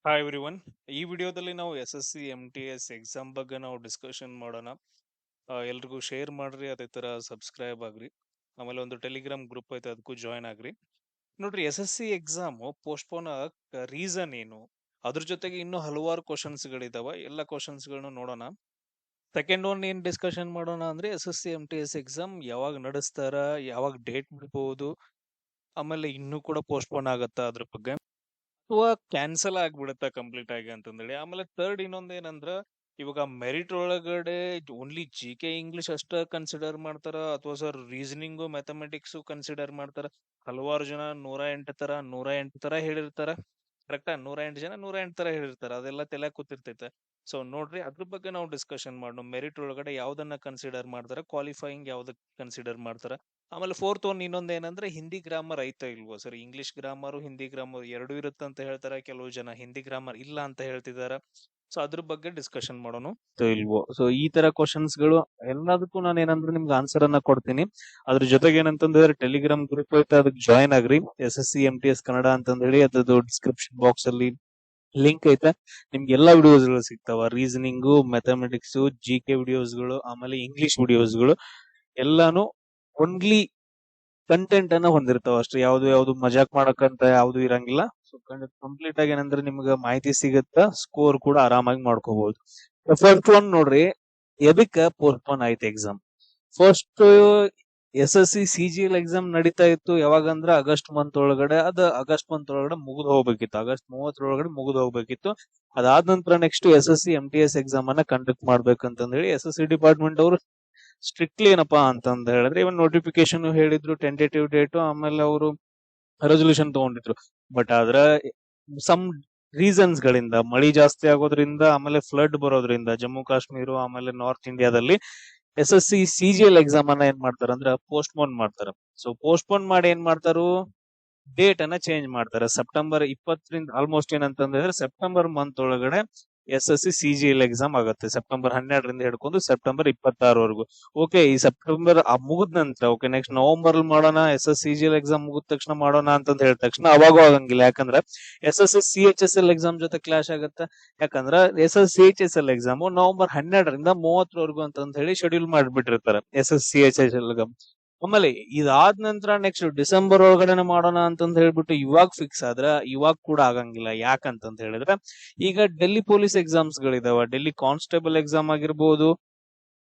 Hi everyone. ಈ ವಿಡಿಯೋದಲ್ಲಿ ನಾವು S S C M T S exam ಬಗ್ಗೆ ನಾವು ಡಿಸ್ಕಷನ್ ಮಾಡೋಣ. ಎಲ್ರಿಗೂ ಶೇರ್ ಮಾಡ್ರಿ, ಅದೇ ತರ ಸಬ್ಸ್ಕ್ರೈಬ್ ಆಗ್ರಿ. ಆಮೇಲೆ ಒಂದು ಟೆಲಿಗ್ರಾಮ್ ಗ್ರೂಪ್ ಐತೆ, ಅದಕ್ಕೂ ಜಾಯ್ನ್ ಆಗ್ರಿ. ನೋಡ್ರಿ, S S C exam postpone ಆಗಕ್ ರೀಸನ್ ಏನು, ಅದ್ರ ಜೊತೆಗೆ ಇನ್ನೂ ಹಲವಾರು ಕ್ವಶನ್ಸ್ ಗಳಿದಾವ. ಎಲ್ಲ ಕ್ವಶನ್ಸ್ ಗಳನ್ನ ನೋಡೋಣ. ಸೆಕೆಂಡ್ ಒನ್ ಏನ್ ಡಿಸ್ಕಷನ್ ಮಾಡೋಣ ಅಂದ್ರೆ, S S C M T S exam ಯಾವಾಗ ನಡೆಸ್ತಾರ, ಯಾವಾಗ ಡೇಟ್ ಬಿಡ್ಬೋದು, ಆಮೇಲೆ ಇನ್ನೂ ಕೂಡ ಪೋಸ್ಟ್ಪೋನ್ ಆಗತ್ತಾ ಅದ್ರ ಬಗ್ಗೆ, ಅಥವಾ ಕ್ಯಾನ್ಸಲ್ ಆಗ್ಬಿಡುತ್ತಾ ಕಂಪ್ಲೀಟ್ ಆಗಿ ಅಂತಂದೇಳಿ. ಆಮೇಲೆ ಥರ್ಡ್ ಇನ್ನೊಂದ್ ಏನಂದ್ರ, ಇವಾಗ ಮೆರಿಟ್ ಒಳಗಡೆ ಓನ್ಲಿ ಜಿ ಕೆ ಇಂಗ್ಲಿಷ್ ಅಷ್ಟ ಕನ್ಸಿಡರ್ ಮಾಡ್ತಾರ, ಅಥವಾ ಸರ್ ರೀಸನಿಂಗು ಮ್ಯಾಥಮೆಟಿಕ್ಸ್ ಕನ್ಸಿಡರ್ ಮಾಡ್ತಾರ. ಹಲವಾರು ಜನ 108 ತರ ಹೇಳಿರ್ತಾರ. ಕರೆಕ್ಟಾ? 108 ಜನ 108 ತರ ಹೇಳಿರ್ತಾರ. ಅದೆಲ್ಲ ತಲೆ ಕೂತಿರ್ತೈತೆ. ಸೊ ನೋಡ್ರಿ, ಅದ್ರ ಬಗ್ಗೆ ನಾವು ಡಿಸ್ಕಷನ್ ಮಾಡೋಣ. ಮೆರಿಟ್ ಒಳಗಡೆ ಯಾವ್ದನ್ನ ಕನ್ಸಿಡರ್ ಮಾಡ್ತಾರ, ಕ್ವಾಲಿಫೈಯಿಂಗ್ ಯಾವ್ದಕ್ ಕನ್ಸಿಡರ್ ಮಾಡ್ತಾರ. ಆಮೇಲೆ ಫೋರ್ತ್ ಒನ್ ಇನ್ನೊಂದ್ ಏನಂದ್ರೆ, ಹಿಂದಿ ಗ್ರಾಮರ್ ಐತಾ ಇಲ್ವೋ sir. English grammar Hindi grammar ಎರಡೂ ಇರುತ್ತಂತ ಹೇಳ್ತಾರೆ. ಕೆಲವು ಜನ ಹಿಂದಿ ಗ್ರಾಮರ್ ಇಲ್ಲ ಅಂತ ಹೇಳ್ತಿದಾರ. ಸೊ ಅದ್ರ ಬಗ್ಗೆ ಡಿಸ್ಕಷನ್ ಮಾಡೋಣ. ಇಲ್ವೋ, ಸೊ ಈ ತರ ಕ್ವಶನ್ಸ್ ಗಳು ಎಲ್ಲದಕ್ಕೂ ನಾನು ಏನಂದ್ರೆ ನಿಮ್ಗೆ ಆನ್ಸರ್ ಅನ್ನ ಕೊಡ್ತೀನಿ. ಅದ್ರ ಜೊತೆಗೆ ಏನಂತಂದ್ರೆ ಟೆಲಿಗ್ರಾಮ್ ಗ್ರೂಪ್ ಐತೆ, ಅದಕ್ಕೆ ಜಾಯ್ನ್ ಆಗ್ರಿ. S S C M T S Kannada ಅಂತ ಹೇಳಿ ಅದ್ರದ್ದು ಡಿಸ್ಕ್ರಿಪ್ಷನ್ ಬಾಕ್ಸ್ ಅಲ್ಲಿ ಲಿಂಕ್ ಐತೆ. ನಿಮ್ಗೆ ಎಲ್ಲಾ ವಿಡಿಯೋಸ್ ಗಳು ಸಿಗ್ತಾವ. Reasoning, mathematics, G K videos ಗಳು, ಆಮೇಲೆ ಇಂಗ್ಲಿಷ್ ವಿಡಿಯೋಸ್ ಗಳು ಎಲ್ಲಾನು ಓನ್ಲಿ ಕಂಟೆಂಟ್ ಅನ್ನ ಹೊಂದಿರ್ತಾವ ಅಷ್ಟೇ. ಯಾವ್ದು ಮಜಾಕ್ ಮಾಡಕ್ಕಂತ ಯಾವ್ದು ಇರಂಗಿಲ್ಲ. ಸೊ ಕಂಪ್ಲೀಟ್ ಆಗಿ ಏನಂದ್ರೆ ನಿಮ್ಗೆ ಮಾಹಿತಿ ಸಿಗುತ್ತಾ, ಸ್ಕೋರ್ ಕೂಡ ಆರಾಮಾಗಿ ಮಾಡ್ಕೋಬಹುದು. ಫಸ್ಟ್ ಒನ್ ನೋಡ್ರಿ, ಎದಕ್ಕ ಪೋಸ್ಟ್ಪೋನ್ ಆಯ್ತು exam. First S S C C G L exam ನಡೀತಾ ಇತ್ತು. ಯಾವಾಗಂದ್ರ ಆಗಸ್ಟ್ ಮಂತ್ ಒಳಗಡೆ. ಆಗಸ್ಟ್ ಮಂತ್ ಒಳಗಡೆ ಮುಗಿದು ಹೋಗ್ಬೇಕಿತ್ತು. ಆಗಸ್ಟ್ 30 ಒಳಗಡೆ ಮುಗಿದು ಹೋಗ್ಬೇಕಿತ್ತು. ಅದಾದ ನಂತರ next S S C M T S exam ಅನ್ನ ಕಂಡಕ್ಟ್ ಮಾಡ್ಬೇಕಂತ ಹೇಳಿ ಎಸ್ ಎಸ್ ಸಿ ಡಿಪಾರ್ಟ್ಮೆಂಟ್ ಅವರು ಸ್ಟ್ರಿಕ್ಟ್ಲಿ ಏನಪ್ಪಾ ಅಂತಂದ ಹೇಳಿದ್ರೆ, ಇವನ್ ನೋಟಿಫಿಕೇಶನ್ ಹೇಳಿದ್ರು, ಟೆಂಟೇಟಿವ್ ಡೇಟ್, ಆಮೇಲೆ ಅವರು ರೆಸೊಲ್ಯೂಷನ್ ತಗೊಂಡಿದ್ರು. ಬಟ್ ಆದ್ರ ಸಮ್ ರೀಸನ್ಸ್ ಗಳಿಂದ, ಮಳಿ ಜಾಸ್ತಿ ಆಗೋದ್ರಿಂದ, ಆಮೇಲೆ ಫ್ಲಡ್ ಬರೋದ್ರಿಂದ ಜಮ್ಮು ಕಾಶ್ಮೀರ ಆಮೇಲೆ ನಾರ್ತ್ ಇಂಡಿಯಾದಲ್ಲಿ S S C C G L exam ಅನ್ನ ಏನ್ ಮಾಡ್ತಾರ ಅಂದ್ರೆ ಪೋಸ್ಟ್ಪೋನ್ ಮಾಡ್ತಾರ. ಸೊ ಪೋಸ್ಟ್ಪೋನ್ ಮಾಡಿ ಏನ್ ಮಾಡ್ತಾರು, ಡೇಟ್ ಅನ್ನ ಚೇಂಜ್ ಮಾಡ್ತಾರೆ. ಸೆಪ್ಟೆಂಬರ್ 20ರಿಂದ ಆಲ್ಮೋಸ್ಟ್ ಏನಂತಂದ್ರೆ ಸೆಪ್ಟೆಂಬರ್ ಮಂತ್ ಒಳಗಡೆ S S C C G L exam ಆಗುತ್ತೆ. ಸೆಪ್ಟೆಂಬರ್ 12ರಿಂದ ಹಿಡ್ಕೊಂಡು ಸೆಪ್ಟೆಂಬರ್ 26ವರೆಗೂ. ಓಕೆ, ಈ ಸೆಪ್ಟೆಂಬರ್ ಮುಗಿದ ನಂತರ ಓಕೆ ನೆಕ್ಸ್ಟ್ ನವೆಂಬರ್ ಅಲ್ಲಿ ಮಾಡೋಣ, S S C G L exam ಮುಗಿದ ತಕ್ಷಣ ಮಾಡೋಣ ಅಂತ ಹೇಳಿದ ತಕ್ಷಣ ಅವಾಗೂ ಆಗಂಗಿಲ್ಲ. ಯಾಕಂದ್ರೆ S S C H S L exam ಜೊತೆ ಕ್ಲಾಶ್ ಆಗುತ್ತೆ. ಯಾಕಂದ್ರೆ S S C H S L exam November 12ರಿಂದ 30ವರೆಗೂ ಅಂತ ಹೇಳಿ ಶೆಡ್ಯೂಲ್ ಮಾಡಿಬಿಟ್ಟಿರ್ತಾರೆ S S C H S L exam. ಆಮೇಲೆ ಇದಾದ ನಂತರ ನೆಕ್ಸ್ಟ್ ಡಿಸೆಂಬರ್ ಒಳಗಡೆನೆ ಮಾಡೋಣ ಅಂತಂದ್ ಹೇಳ್ಬಿಟ್ಟು ಇವಾಗ ಫಿಕ್ಸ್ ಆದ್ರ ಇವಾಗ ಕೂಡ ಆಗಂಗಿಲ್ಲ. ಯಾಕಂತಂತ ಹೇಳಿದ್ರೆ, ಈಗ ಡೆಲ್ಲಿ ಪೊಲೀಸ್ ಎಕ್ಸಾಮ್ಸ್ ಗಳಿದಾವ. ಡೆಲ್ಲಿ ಕಾನ್ಸ್ಟೇಬಲ್ ಎಕ್ಸಾಮ್ ಆಗಿರ್ಬೋದು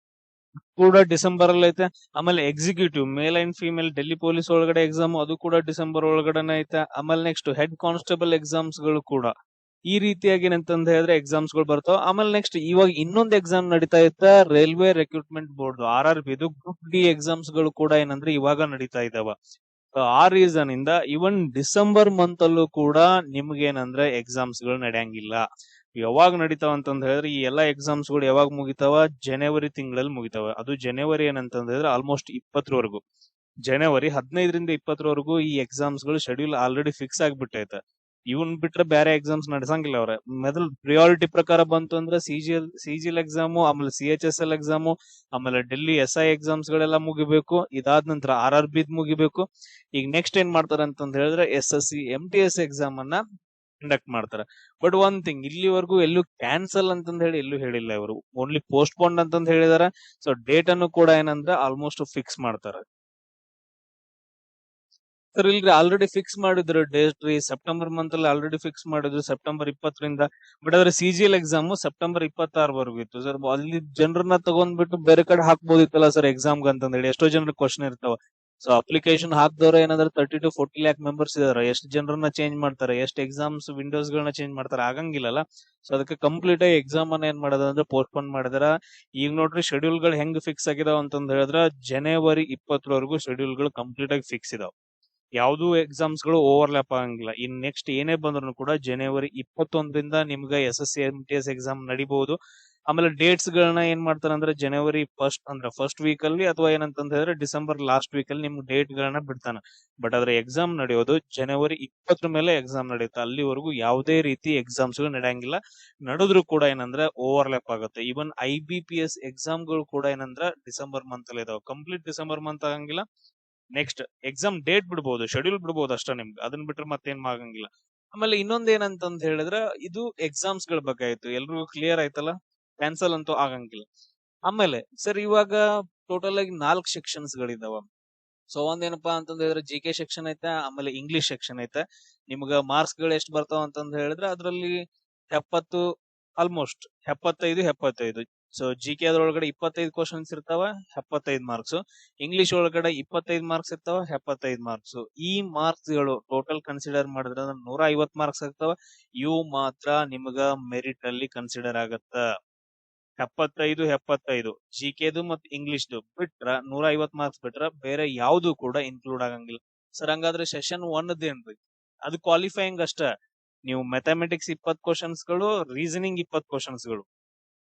ಕೂಡ ಡಿಸೆಂಬರ್ ಅಲ್ಲಿ ಐತೆ. ಆಮೇಲೆ executive male and female Delhi police ಒಳಗಡೆ ಎಕ್ಸಾಮ್, ಅದು ಕೂಡ ಡಿಸೆಂಬರ್ ಒಳಗಡೆನೆ ಐತೆ. ಆಮೇಲೆ ನೆಕ್ಸ್ಟ್ ಹೆಡ್ ಕಾನ್ಸ್ಟೇಬಲ್ ಎಕ್ಸಾಮ್ಸ್ ಗಳು ಕೂಡ ಈ ರೀತಿಯಾಗಿ ಏನಂತಂದ ಹೇಳಿದ್ರೆ ಎಕ್ಸಾಮ್ಸ್ ಗಳು ಬರ್ತಾವ. ಆಮೇಲೆ ನೆಕ್ಸ್ಟ್ ಇವಾಗ ಇನ್ನೊಂದು ಎಕ್ಸಾಮ್ ನಡೀತಾ ಇತ್ತ, ರೈಲ್ವೆ ರೆಕ್ರೂಟ್ಮೆಂಟ್ ಬೋರ್ಡ್ RRB, ಇದು ಗ್ರೂಪ್ ಡಿ ಎಕ್ಸಾಮ್ಸ್ ಗಳು ಕೂಡ ಏನಂದ್ರೆ ಇವಾಗ ನಡೀತಾ ಇದಾವ. ಆ ರೀಸನ್ ಇಂದ ಇವನ್ ಡಿಸೆಂಬರ್ ಮಂತ್ ಅಲ್ಲೂ ಕೂಡ ನಿಮ್ಗೇನಂದ್ರೆ ಎಕ್ಸಾಮ್ಸ್ ಗಳು ನಡೆಯಂಗಿಲ್ಲ. ಯಾವಾಗ ನಡೀತಾವ ಅಂತಂದ ಹೇಳಿದ್ರೆ, ಈ ಎಲ್ಲಾ ಎಕ್ಸಾಮ್ಸ್ ಗಳು ಯಾವಾಗ ಮುಗಿತಾವ, ಜನವರಿ ತಿಂಗಳಲ್ಲಿ ಮುಗಿತಾವ. ಅದು ಜನವರಿ ಏನಂತಂದ ಹೇಳಿದ್ರೆ ಆಲ್ಮೋಸ್ಟ್ 20ವರೆಗೂ, ಜನವರಿ 15ರಿಂದ 20ವರೆಗೂ ಈ ಎಕ್ಸಾಮ್ಸ್ ಗಳು ಶೆಡ್ಯೂಲ್ ಆಲ್ರೆಡಿ ಫಿಕ್ಸ್ ಆಗಿಬಿಟ್ಟೈತೆ. ಇವನ್ ಬಿಟ್ರೆ ಬೇರೆ ಎಕ್ಸಾಮ್ಸ್ ನಡೆಸಂಗಿಲ್ಲ ಅವ್ರೆ. ಮೊದಲು ಪ್ರಿಯಾರಿಟಿ ಪ್ರಕಾರ ಬಂತು ಅಂದ್ರೆ ಸಿ ಜಿ ಎಲ್ ಎಕ್ಸಾಮು, ಆಮೇಲೆ C H S L exam, ಆಮೇಲೆ ಡೆಲ್ಲಿ ಎಸ್ ಐ ಎಕ್ಸಾಮ್ಸ್ ಗಳೆಲ್ಲ ಮುಗಿಬೇಕು. ಇದಾದ ನಂತರ RRB ಮುಗಿಬೇಕು. ಈಗ ನೆಕ್ಸ್ಟ್ ಏನ್ ಮಾಡ್ತಾರೆ ಅಂತಂದ ಹೇಳಿದ್ರೆ S S C M T S exam ಅನ್ನ ಕಂಡಕ್ಟ್ ಮಾಡ್ತಾರೆ. ಬಟ್ ಒನ್ ಥಿಂಗ್, ಇಲ್ಲಿವರೆಗೂ ಎಲ್ಲೂ ಕ್ಯಾನ್ಸಲ್ ಅಂತಂದ ಹೇಳಿ ಎಲ್ಲೂ ಹೇಳಿಲ್ಲ ಇವರು. ಓನ್ಲಿ ಪೋಸ್ಟ್ಪೋನ್ ಅಂತಂದ ಹೇಳಿದಾರೆ. ಸೊ ಡೇಟ್ ಅನ್ನು ಕೂಡ ಏನಂದ್ರೆ ಆಲ್ಮೋಸ್ಟ್ ಫಿಕ್ಸ್ ಮಾಡ್ತಾರೆ. ಸರ್ ಇಲ್ರಿ, ಆಲ್ರೆಡಿ ಫಿಕ್ಸ್ ಮಾಡಿದ್ರು ಡೇಟ್ ರೀ. ಸೆಪ್ಟೆಂಬರ್ ಮಂತ್ ಅಲ್ಲಿ ಆಲ್ರೆಡಿ ಫಿಕ್ಸ್ ಮಾಡಿದ್ರು, ಸೆಪ್ಟೆಂಬರ್ 20ರಿಂದ. ಬಟ್ ಆದ್ರೆ C G L exam September 26ವರೆಗೂ ಇತ್ತು ಸರ್. ಅಲ್ಲಿ ಜನರನ್ನ ತಗೊಂಡ್ಬಿಟ್ಟು ಬೇರೆ ಕಡೆ ಹಾಕ್ಬೋದಿತ್ತಲ್ಲ ಸರ್ ಎಕ್ಸಾಮ್ ಅಂತಂದ್ ಹೇಳಿ. ಎಷ್ಟೋ ಜನರ ಕ್ವಶನ್ ಇರ್ತಾವ. ಸೊ ಅಪ್ಲಿಕೇಶನ್ ಹಾಕ್ದವ್ರ ಏನಾದ್ರೆ 30 to 40 ಲ್ಯಾಕ್ ಮೆಂಬರ್ಸ್ ಇದಾರೆ. ಎಷ್ಟು ಜನರನ್ನ ಚೇಂಜ್ ಮಾಡ್ತಾರೆ, ಎಷ್ಟು ಎಕ್ಸಾಮ್ಸ್ ವಿಂಡೋಸ್ ಗಳನ್ನ ಚೇಂಜ್ ಮಾಡ್ತಾರೆ, ಆಗಂಗಿಲ್ಲಲ್ಲ. ಸೊ ಅದಕ್ಕೆ ಕಂಪ್ಲೀಟ್ ಆಗಿ ಎಕ್ಸಾಮ್ ಅನ್ನ ಏನ್ ಮಾಡೋದು ಅಂದ್ರೆ ಪೋಸ್ಟ್ಪೋನ್ ಮಾಡಿದಾರ. ಈಗ ನೋಡ್ರಿ ಶೆಡ್ಯೂಲ್ ಗಳು ಹೆಂಗ್ ಫಿಕ್ಸ್ ಆಗಿದಾವ ಅಂತಂದ್ ಹೇಳಿದ್ರೆ, ಜನವರಿ 20ವರೆಗೂ ಶೆಡ್ಯೂಲ್ ಗಳು ಕಂಪ್ಲೀಟ್ ಆಗಿ ಫಿಕ್ಸ್ ಇದಾವ. ಯಾವ್ದು ಎಕ್ಸಾಮ್ಸ್ ಗಳು ಓವರ್ಲ್ಯಾಪ್ ಆಗಂಗಿಲ್ಲ. ಇನ್ ನೆಕ್ಸ್ಟ್ ಏನೇ ಬಂದ್ರು ಕೂಡ ಜನವರಿ 21ರಿಂದ ನಿಮ್ಗೆ S S C M T S exam ನಡಿಬಹುದು. ಆಮೇಲೆ ಡೇಟ್ಸ್ ಗಳನ್ನ ಏನ್ ಮಾಡ್ತಾರೆ ಅಂದ್ರೆ ಜನವರಿ ಫಸ್ಟ್ ವೀಕ್ ಅಲ್ಲಿ, ಅಥವಾ ಏನಂತಂದ ಹೇಳಿದ್ರೆ ಡಿಸೆಂಬರ್ ಲಾಸ್ಟ್ ವೀಕ್ ಅಲ್ಲಿ ನಿಮ್ಗೆ ಡೇಟ್ ಗಳನ್ನ ಬಿಡ್ತಾನೆ. ಬಟ್ ಆದ್ರೆ ಎಕ್ಸಾಮ್ ನಡೆಯೋದು ಜನವರಿ 20 ಮೇಲೆ ಎಕ್ಸಾಮ್ ನಡೆಯುತ್ತೆ. ಅಲ್ಲಿವರೆಗೂ ಯಾವುದೇ ರೀತಿ ಎಕ್ಸಾಮ್ಸ್ ಗಳು ನಡೆಯಂಗಿಲ್ಲ. ನಡೆದ್ರು ಕೂಡ ಏನಂದ್ರೆ ಓವರ್ಲ್ಯಾಪ್ ಆಗುತ್ತೆ. ಈವನ್ IBPS ಎಕ್ಸಾಮ್ ಗಳು ಕೂಡ ಏನಂದ್ರೆ ಡಿಸೆಂಬರ್ ಮಂತ್ ಅಲ್ಲಿ ಇದಾವೆ. ಕಂಪ್ಲೀಟ್ ಡಿಸೆಂಬರ್ ಮಂತ್ ಆಗಂಗಿಲ್ಲ. ನೆಕ್ಸ್ಟ್ ಎಕ್ಸಾಮ್ ಡೇಟ್ ಬಿಡ್ಬೋದು, ಶೆಡ್ಯೂಲ್ ಬಿಡ್ಬೋದು ಅಷ್ಟೇ ನಿಮ್ಗೆ. ಅದನ್ನ ಬಿಟ್ರೆ ಮತ್ತೇನ್ ಆಗಂಗಿಲ್ಲ. ಆಮೇಲೆ ಇನ್ನೊಂದ್ ಏನಂತಂದ್ ಹೇಳಿದ್ರ ಇದು ಎಕ್ಸಾಮ್ಸ್ ಗಳ ಬಗ್ಗೆ ಆಯ್ತು, ಎಲ್ರಿಗೂ ಕ್ಲಿಯರ್ ಆಯ್ತಲ್ಲ, ಕ್ಯಾನ್ಸಲ್ ಅಂತೂ ಆಗಂಗಿಲ್ಲ. ಆಮೇಲೆ ಸರ್ ಇವಾಗ ಟೋಟಲ್ ಆಗಿ 4 ಸೆಕ್ಷನ್ಸ್ ಗಳಿದಾವ. ಸೊ ಒಂದೇನಪ್ಪಾ ಅಂತಂದ್ ಹೇಳಿದ್ರೆ ಜಿ ಕೆ ಸೆಕ್ಷನ್ ಐತೆ, ಆಮೇಲೆ ಇಂಗ್ಲಿಷ್ ಸೆಕ್ಷನ್ ಐತೆ. ನಿಮ್ಗ ಮಾರ್ಕ್ಸ್ ಗಳು ಎಷ್ಟು ಬರ್ತಾವ ಅಂತಂದ್ ಹೇಳಿದ್ರೆ ಅದ್ರಲ್ಲಿ 70, ಆಲ್ಮೋಸ್ಟ್ 75. ಸೊ ಜಿ ಕೆ ಅದ್ರೊಳಗಡೆ 25 ಕ್ವಶನ್ಸ್ ಇರ್ತಾವ, 75 ಮಾರ್ಕ್ಸ್. ಇಂಗ್ಲಿಷ್ ಒಳಗಡೆ 25 ಮಾರ್ಕ್ಸ್ ಇರ್ತಾವ, 75 ಮಾರ್ಕ್ಸ್. ಈ ಮಾರ್ಕ್ಸ್ ಗಳು ಟೋಟಲ್ ಕನ್ಸಿಡರ್ ಮಾಡಿದ್ರೆ 150 ಮಾರ್ಕ್ಸ್ ಆಗ್ತಾವ. ಇವು ಮಾತ್ರ ನಿಮ್ಗ ಮೆರಿಟ್ ಅಲ್ಲಿ ಕನ್ಸಿಡರ್ ಆಗತ್ತ. 75 ಜಿ ಕೆದು ಮತ್ತು ಇಂಗ್ಲಿಷ್ದು ಬಿಟ್ರ 150 ಮಾರ್ಕ್ಸ್ ಬಿಟ್ರ ಬೇರೆ ಯಾವ್ದು ಕೂಡ ಇನ್ಕ್ಲೂಡ್ ಆಗಂಗಿಲ್ಲ. ಸರ್ ಹಂಗಾದ್ರೆ ಸೆಷನ್ 1 ಏನ್ರಿ, ಅದು ಕ್ವಾಲಿಫೈಯಿಂಗ್ ಅಷ್ಟ. ನೀವು ಮ್ಯಾಥಮೆಟಿಕ್ಸ್ 20 ಕ್ವಶನ್ಸ್ ಗಳು, ರೀಸನಿಂಗ್ 20 ಕ್ವಶನ್ಸ್ ಗಳು,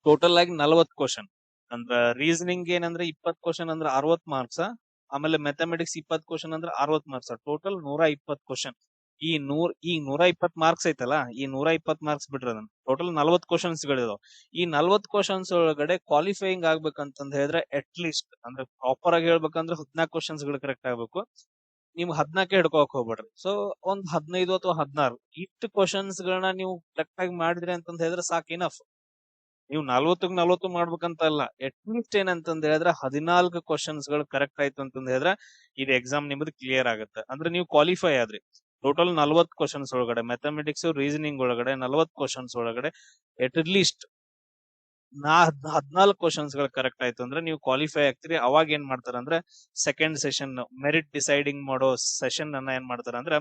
ಟೋಟಲ್ ಆಗಿ 40 ಕ್ವಶನ್. ಅಂದ್ರ ರೀಸನಿಂಗ್ ಏನಂದ್ರೆ 20 ಕ್ವಶನ್ ಅಂದ್ರ 60 ಮಾರ್ಕ್ಸ್, ಆಮೇಲೆ ಮ್ಯಾಥಮೆಟಿಕ್ಸ್ 20 ಕ್ವಶನ್ ಅಂದ್ರ 60 ಮಾರ್ಕ್ಸ್, ಟೋಟಲ್ 120 ಕ್ವಶನ್. ಈ 120 ಮಾರ್ಕ್ಸ್ ಐತಲ್ಲ, ಈ 120 ಮಾರ್ಕ್ಸ್ ಬಿಟ್ರೆ ಟೋಟಲ್ 40 ಕ್ವಶನ್ಸ್ ಗಳಿದಾವ. ಈ 40 ಕ್ವಶನ್ಸ್ ಒಳಗಡೆ ಕ್ವಾಲಿಫೈಯಿಂಗ್ ಆಗ್ಬೇಕಂತಂದ್ ಹೇಳಿದ್ರೆ ಅಟ್ ಲೀಸ್ಟ್, ಅಂದ್ರೆ ಪ್ರಾಪರ್ ಆಗಿ ಹೇಳ್ಬೇಕಂದ್ರೆ 14 ಕ್ವಶನ್ಸ್ ಗಳು ಕರೆಕ್ಟ್ ಆಗ್ಬೇಕು. ನೀವು 14 ಹಿಡ್ಕೋಕ್ ಹೋಗ್ಬೇಡ್ರಿ. ಸೊ ಒಂದ್ 15 ಅಥವಾ 16 ಇಷ್ಟು ಕ್ವಶನ್ಸ್ ಗಳನ್ನ ನೀವು ಕರೆಕ್ಟ್ ಆಗಿ ಮಾಡಿದ್ರಿ ಅಂತಂದ್ ಹೇಳಿದ್ರೆ ಸಾಕ್, ಇನಫ್. ನೀವು 40 ಮಾಡ್ಬೇಕಂತ ಅಲ್ಲ, ಅಟ್ ಲೀಸ್ಟ್ ಏನಂತಂದ್ ಹೇಳಿದ್ರೆ 14 ಕ್ವಶನ್ಸ್ ಗಳು ಕರೆಕ್ಟ್ ಆಯ್ತು ಅಂತಂದ್ ಹೇಳಿದ್ರೆ ಇದು ಎಕ್ಸಾಮ್ ನಿಮ್ದು ಕ್ಲಿಯರ್ ಆಗುತ್ತೆ. ಅಂದ್ರೆ ನೀವು ಕ್ವಾಲಿಫೈ ಆದ್ರಿ. ಟೋಟಲ್ 40 ಕ್ವಶನ್ಸ್ ಒಳಗಡೆ ಮ್ಯಾಥಮೆಟಿಕ್ಸ್ ರೀಸನಿಂಗ್ ಒಳಗಡೆ 40 ಕ್ವಶನ್ಸ್ ಒಳಗಡೆ ಎಟ್ ಲೀಸ್ಟ್ 14 ಕ್ವಶನ್ಸ್ ಗಳು ಕರೆಕ್ಟ್ ಆಯ್ತು ಅಂದ್ರೆ ನೀವು ಕ್ವಾಲಿಫೈ ಆಗ್ತೀರಿ. ಅವಾಗ ಏನ್ ಮಾಡ್ತಾರ ಅಂದ್ರೆ ಸೆಕೆಂಡ್ ಸೆಷನ್ ಮೆರಿಟ್ ಡಿಸೈಡಿಂಗ್ ಮಾಡೋ ಸೆಷನ್ ಅನ್ನ ಏನ್ ಮಾಡ್ತಾರ ಅಂದ್ರೆ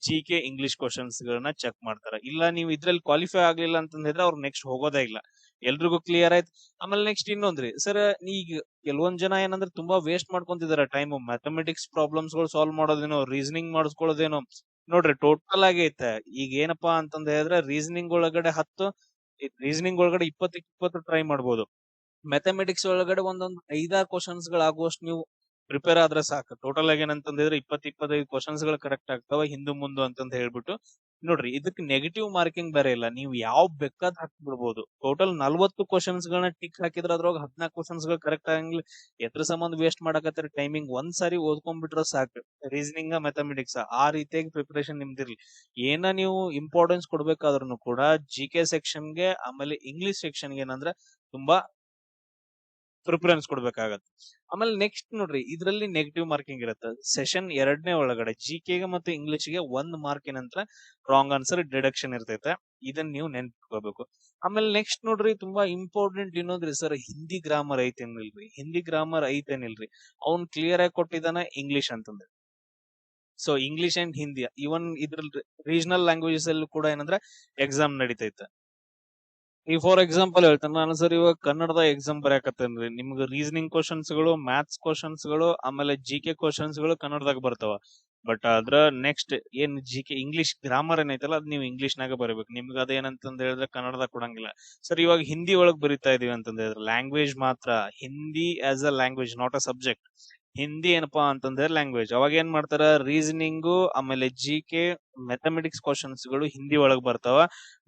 ಜಿ ಕೆ ಇಂಗ್ಲಿಷ್ ಕ್ವಶನ್ಸ್ ಗಳನ್ನ ಚೆಕ್ ಮಾಡ್ತಾರ. ಇಲ್ಲ ನೀವು ಇದ್ರಲ್ಲಿ ಕ್ವಾಲಿಫೈ ಆಗ್ಲಿಲ್ಲ ಅಂತಂದ್ರೆ ಅವ್ರು ನೆಕ್ಸ್ಟ್ ಹೋಗೋದೇ ಇಲ್ಲ. ಎಲ್ರಿಗೂ ಕ್ಲಿಯರ್ ಆಯ್ತು. ಆಮೇಲೆ ನೆಕ್ಸ್ಟ್ ಇನ್ನೊಂದ್ರಿ ಸರ್, ಈಗ ಕೆಲವೊಂದ್ ಜನ ಏನಂದ್ರೆ ತುಂಬಾ ವೇಸ್ಟ್ ಮಾಡ್ಕೊಂತಿದಾರೆ ಟೈಮ್. ಮ್ಯಾಥಮೆಟಿಕ್ಸ್ ಪ್ರಾಬ್ಲಮ್ಸ್ ಗಳು ಸಾಲ್ವ್ ಮಾಡೋದೇನೋ, ರೀಸನಿಂಗ್ ಮಾಡಿಸ್ಕೊಳ್ಳೋದೇನೋ. ನೋಡ್ರಿ ಟೋಟಲ್ ಆಗಿ ಐತೆ. ಈಗ ಏನಪ್ಪಾ ಅಂತಂದ ಹೇಳಿದ್ರೆ ರೀಸನಿಂಗ್ ಒಳಗಡೆ 10, ರೀಸನಿಂಗ್ ಒಳಗಡೆ 20 ಟ್ರೈ ಮಾಡ್ಬೋದು. ಮ್ಯಾಥಮೆಟಿಕ್ಸ್ ಒಳಗಡೆ ಒಂದೊಂದು 5-6 ಕ್ವಶನ್ಸ್ ಗಳಾಗುವಷ್ಟು ನೀವು ಪ್ರಿಪೇರ್ ಆದ್ರೆ ಸಾಕು. ಟೋಟಲ್ ಆಗಿ ಏನಂತಂದ್ರೆ 20-25 ಕ್ವಶನ್ಸ್ ಗಳು ಕರೆಕ್ಟ್ ಆಗ್ತಾವ ಹಿಂದು ಮುಂದು ಅಂತಂದ್ ಹೇಳ್ಬಿಟ್ಟು. ನೋಡ್ರಿ ಇದಕ್ಕೆ ನೆಗೆಟಿವ್ ಮಾರ್ಕಿಂಗ್ ಬೇರೆ ಇಲ್ಲ, ನೀವು ಯಾವ ಬೇಕಾದ್ ಹಾಕ್ಬಿಡ್ಬೋದು. ಟೋಟಲ್ 40 ಕ್ವಶನ್ಸ್ ಗಳನ್ನ ಟಿಕ್ ಹಾಕಿದ್ರೆ ಅದ್ರೊಳಗೆ 14 ಕ್ವಶನ್ಸ್ ಗಳು ಕರೆಕ್ಟ್ ಆಗಂಗಿಲ್ಲ. ಎದ್ರ ಸಂಬಂಧ ವೇಸ್ಟ್ ಮಾಡಕತ್ತರ ಟೈಮಿಂಗ್. ಒಂದ್ ಸಾರಿ ಓದ್ಕೊಂಡ್ಬಿಟ್ರೆ ಸಾಕು, ರೀಸನಿಂಗ್ ಮ್ಯಾಥಮೆಟಿಕ್ಸ್ ಆ ರೀತಿಯಾಗಿ ಪ್ರಿಪರೇಷನ್ ನಿಮ್ದಿರ್ಲಿ. ಏನ ನೀವು ಇಂಪಾರ್ಟೆನ್ಸ್ ಕೊಡ್ಬೇಕಾದ್ರೂ ಕೂಡ ಜಿ ಕೆ ಸೆಕ್ಷನ್ಗೆ ಆಮೇಲೆ ಇಂಗ್ಲಿಷ್ ಸೆಕ್ಷನ್ಗೆ ಏನಂದ್ರೆ ತುಂಬಾ ಪ್ರಿಫರೆನ್ಸ್ ಕೊಡ್ಬೇಕಾಗತ್ತೆ. ಆಮೇಲೆ ನೆಕ್ಸ್ಟ್ ನೋಡ್ರಿ ಇದ್ರಲ್ಲಿ ನೆಗೆಟಿವ್ ಮಾರ್ಕಿಂಗ್ ಇರುತ್ತೆ. ಸೆಷನ್ 2ನೇ ಒಳಗಡೆ ಜಿ ಕೆಗೆ ಮತ್ತು ಇಂಗ್ಲಿಷ್ಗೆ 1 ಮಾರ್ಕ್ ಏನಂತ ರಾಂಗ್ ಆನ್ಸರ್ ಡಿಡಕ್ಷನ್ ಇರ್ತೈತೆ. ಇದನ್ನ ನೀವು ನೆನ್ಪಿಟ್ಕೋಬೇಕು. ಆಮೇಲೆ ನೆಕ್ಸ್ಟ್ ನೋಡ್ರಿ ತುಂಬಾ ಇಂಪಾರ್ಟೆಂಟ್ ಇನ್ನೊಂದ್ರಿ ಸರ್, ಹಿಂದಿ ಗ್ರಾಮರ್ ಐತೇನಿಲ್ರಿ. ಹಿಂದಿ ಗ್ರಾಮರ್ ಐತೇನಿಲ್ರಿ ಅವ್ನ್ ಕ್ಲಿಯರ್ ಆಗಿ ಕೊಟ್ಟಿದ್ದಾನ ಇಂಗ್ಲಿಷ್ ಅಂತಂದ್ರೆ. ಸೊ ಇಂಗ್ಲಿಷ್ ಅಂಡ್ ಹಿಂದಿ ಇವನ್ ಇದ್ರಲ್ಲಿ ರೀಜನಲ್ ಲ್ಯಾಂಗ್ವೇಜಸ್ ಅಲ್ಲೂ ಕೂಡ ಏನಂದ್ರೆ ಎಕ್ಸಾಮ್ ನಡೀತೈತೆ. ಈ ಫಾರ್ ಎಕ್ಸಾಂಪಲ್ ಹೇಳ್ತೇನೆ ನಾನು ಸರ್, ಇವಾಗ ಕನ್ನಡದ ಎಕ್ಸಾಮ್ ಬರೆಯಕತ್ತೇನ್ರಿ. ನಿಮ್ಗೆ ರೀಸನಿಂಗ್ ಕ್ವಶನ್ಸ್ ಗಳು, ಮ್ಯಾಥ್ಸ್ ಕ್ವಶನ್ಸ್ ಗಳು, ಆಮೇಲೆ ಜಿ ಕೆ ಕ್ವಶನ್ಸ್ ಗಳು ಕನ್ನಡದಾಗ ಬರ್ತಾವ. ಬಟ್ ಅದ್ರ ನೆಕ್ಸ್ಟ್ ಏನ್ ಜಿ ಕೆ ಇಂಗ್ಲಿಷ್ ಗ್ರಾಮರ್ ಏನೈತಲ್ಲ ಅದ್ ನೀವು ಇಂಗ್ಲಿಷ್ ನಾಗ ಬರೀಬೇಕು. ನಿಮ್ಗೆ ಅದೇನಂತಂದ್ ಹೇಳಿದ್ರೆ ಕನ್ನಡದಾಗ ಕೊಡಂಗಿಲ್ಲ. ಸರ್ ಇವಾಗ ಹಿಂದಿ ಒಳಗ್ ಬರಿತಾ ಇದೀವಿ ಅಂತಂದ್ ಹೇಳಿದ್ರೆ ಲ್ಯಾಂಗ್ವೇಜ್ ಮಾತ್ರ Hindi as a language, not a subject. Hindi ಏನಪ್ಪಾ ಅಂತಂದ್ರೆ ಲ್ಯಾಂಗ್ವೇಜ್. ಅವಾಗ ಏನ್ ಮಾಡ್ತಾರ, ರೀಸನಿಂಗು ಆಮೇಲೆ ಜಿ ಕೆ ಮ್ಯಾಥಮೆಟಿಕ್ಸ್ ಕ್ವಶನ್ಸ್ ಗಳು ಹಿಂದಿ ಒಳಗ್ ಬರ್ತಾವ.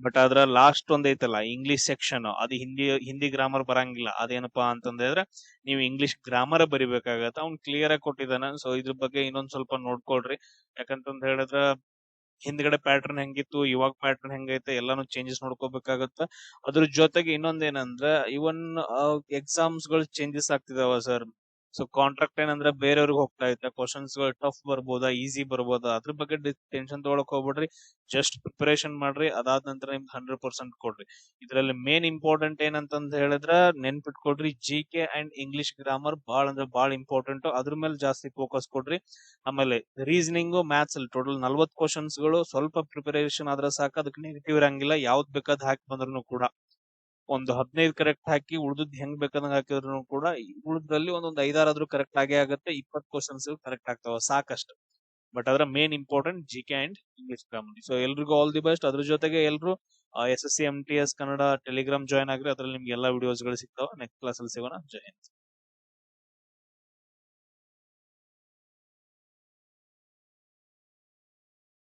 ಬಟ್ ಅದ್ರ ಲಾಸ್ಟ್ ಒಂದ್ ಐತಲ್ಲ ಇಂಗ್ಲಿಷ್ ಸೆಕ್ಷನ್, ಅದು ಹಿಂದಿ ಗ್ರಾಮರ್ ಬರಂಗಿಲ್ಲ. ಅದೇನಪ್ಪಾ ಅಂತಂದ್ರೆ ನೀವು ಇಂಗ್ಲಿಷ್ ಗ್ರಾಮರ್ ಬರಿಬೇಕಾಗತ್ತ. ಅವ್ನ್ ಕ್ಲಿಯರ್ ಆಗಿ ಕೊಟ್ಟಿದ್ದಾನ. ಸೊ ಇದ್ರ ಬಗ್ಗೆ ಇನ್ನೊಂದ್ ಸ್ವಲ್ಪ ನೋಡ್ಕೊಳ್ರಿ. ಯಾಕಂತಂದ್ ಹೇಳಿದ್ರ ಹಿಂದ್ಗಡೆ ಪ್ಯಾಟರ್ನ್ ಹೆಂಗಿತ್ತು, ಇವಾಗ ಪ್ಯಾಟರ್ನ್ ಹೆಂಗೈತೆ ಎಲ್ಲಾನು ಚೇಂಜಸ್ ನೋಡ್ಕೋಬೇಕಾಗತ್ತ. ಅದ್ರ ಜೊತೆಗೆ ಇನ್ನೊಂದೇನಂದ್ರ ಇವನ್ ಎಕ್ಸಾಮ್ಸ್ ಗಳು ಚೇಂಜಸ್ ಆಗ್ತಿದಾವ ಸರ್. ಸೊ ಕಾಂಟ್ರಾಕ್ಟ್ ಏನಂದ್ರೆ ಬೇರೆಯವ್ರಿಗೆ ಹೋಗ್ತಾ ಐತೆ. ಕ್ವಶನ್ಸ್ ಗಳು ಟಫ್ ಬರ್ಬೋದಾ, ಈಸಿ ಬರ್ಬೋದಾ, ಅದ್ರ ಬಗ್ಗೆ ಟೆನ್ಷನ್ ತಗೊಳಕ್ ಹೋಗ್ಬಿಡ್ರಿ. ಜಸ್ಟ್ ಪ್ರಿಪರೇಷನ್ ಮಾಡ್ರಿ. ಅದಾದ ನಂತರ ನಿಮ್ಗೆ 100% ಕೊಡ್ರಿ. ಇದ್ರಲ್ಲಿ ಮೇನ್ ಇಂಪಾರ್ಟೆಂಟ್ ಏನಂತಂದ್ ಹೇಳಿದ್ರ ನೆನ್ಪಿಟ್ಕೊಡ್ರಿ, G K and English grammar ಬಾಳ್ ಅಂದ್ರೆ ಬಾಳ್ ಇಂಪಾರ್ಟೆಂಟ್. ಅದ್ರ ಮೇಲೆ ಜಾಸ್ತಿ ಫೋಕಸ್ ಕೊಡ್ರಿ. ಆಮೇಲೆ ರೀಸನಿಂಗ್ ಮ್ಯಾಥ್ಸ್ ಅಲ್ಲಿ ಟೋಟಲ್ 40 ಕ್ವಶನ್ಸ್ ಗಳು ಸ್ವಲ್ಪ ಪ್ರಿಪರೇಷನ್ ಆದ್ರೆ ಸಾಕು. ಅದಕ್ಕೆ ನೆಗೆಟಿವ್ ಇರಂಗಿಲ್ಲ. ಯಾವ್ದ್ ಬೇಕಾದ್ ಹಾಕಿ ಬಂದ್ರು ಕೂಡ ಒಂದು 15 ಕರೆಕ್ಟ್ ಹಾಕಿ ಉಳ್ದದ್ ಹೆಂಗ್ ಬೇಕಾದಂಗ ಹಾಕಿದ್ರು ಕೂಡ ಉಳ್ದ್ರಲ್ಲಿ ಒಂದೊಂದ್ 5-6 ಆದ್ರೂ ಕರೆಕ್ಟ್ ಆಗೇ ಆಗುತ್ತೆ. 20 ಕ್ವಶನ್ಸ್ ಕರೆಕ್ಟ್ ಆಗ್ತಾವ ಸಾಕಷ್ಟು. ಬಟ್ ಅದ್ರ main important G K and English grammar. So ಎಲ್ರಿಗೂ ಆಲ್ ದಿ ಬೆಸ್ಟ್. ಅದ್ರ ಜೊತೆಗೆ ಎಲ್ರು SSC MTS Kannada Telegram join ಆಗ್ರಿ. ಅದ್ರಲ್ಲಿ ನಿಮ್ಗೆ ಎಲ್ಲಾ ವಿಡಿಯೋಸ್ ಗಳು ಸಿಗ್ತಾವ. ನೆಕ್ಸ್ಟ್ ಕ್ಲಾಸ್ ಅಲ್ಲಿ ಸಿಗೋಣ. ಜೈ ಹಿಂದ್.